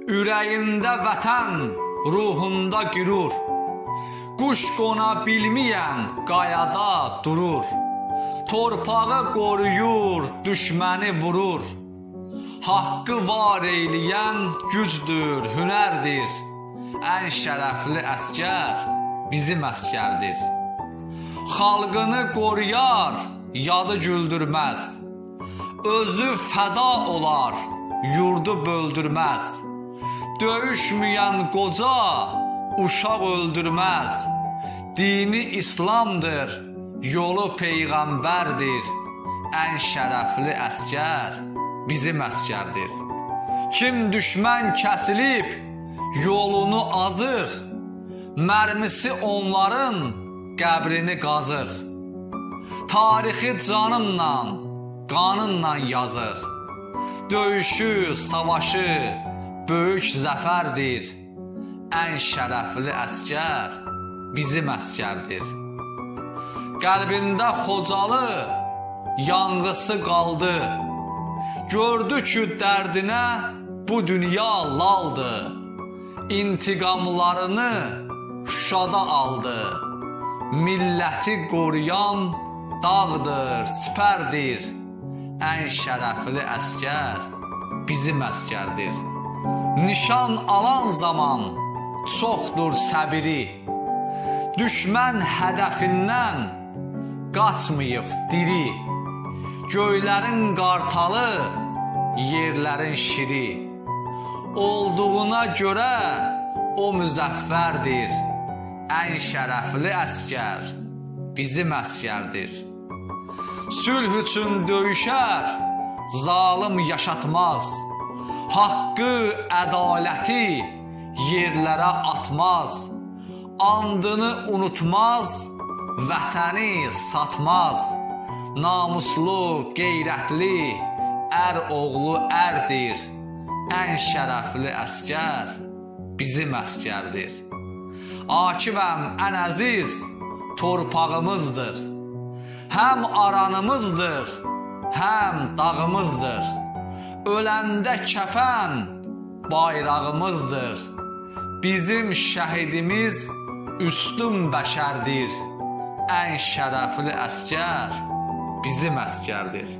Ürəyində vətən, ruhunda qürur, quş qona bilməyən qayada durur. Torpağı qoruyur, düşməni vurur. Haqqı var eyləyən gücdür, hünərdir. Ən şərəfli əskər bizim əskərdir. Xalqını qoruyar, yadı güldürməz. Özü fəda olar, yurdu böldürməz. Döyüşməyən qoca uşaq öldürməz. Dini İslamdır, yolu peyğəmbərdir. Ən şərəfli əskər bizim əskərdir. Kim düşmən kəsilib yolunu azır, mərmisi onların qəbrini qazır. Tarixi canınla, qanınla yazır. Döyüşü, savaşı böyük zəfərdir. Ən şərəfli əskər bizim əskərdir. Qəlbində Xocalı yanğısı qaldı. Gördü ki, dərdinə bu dünya laldı. İntiqamlarını Şuşada aldı. Milləti qoruyan dağdır, sipərdir. Ən şərəfli əskər bizim əskərdir. Nişan alan zaman çoxdur səbiri. Düşmən hədəfindən qaçmayıb diri. Göylərin qartalı, yerlərin şiri. Olduğuna görə o müzəffərdir. Ən şərəfli əskər bizim əskərdir. Sülh üçün döyüşər, zalım yaşatmaz. Haqqı, ədaləti yerlərə atmaz. Andını unutmaz, vətəni satmaz. Namuslu, qeyrətli, ər oğlu ərdir. Ən şərəfli əskər bizim əskərdir. Akifəm ən əziz torpağımızdır. Həm aranımızdır, həm dağımızdır. Öləndə kəfən bayrağımızdır. Bizim şəhidimiz üstün bəşərdir. Ən şərəfli əskər bizim əskərdir.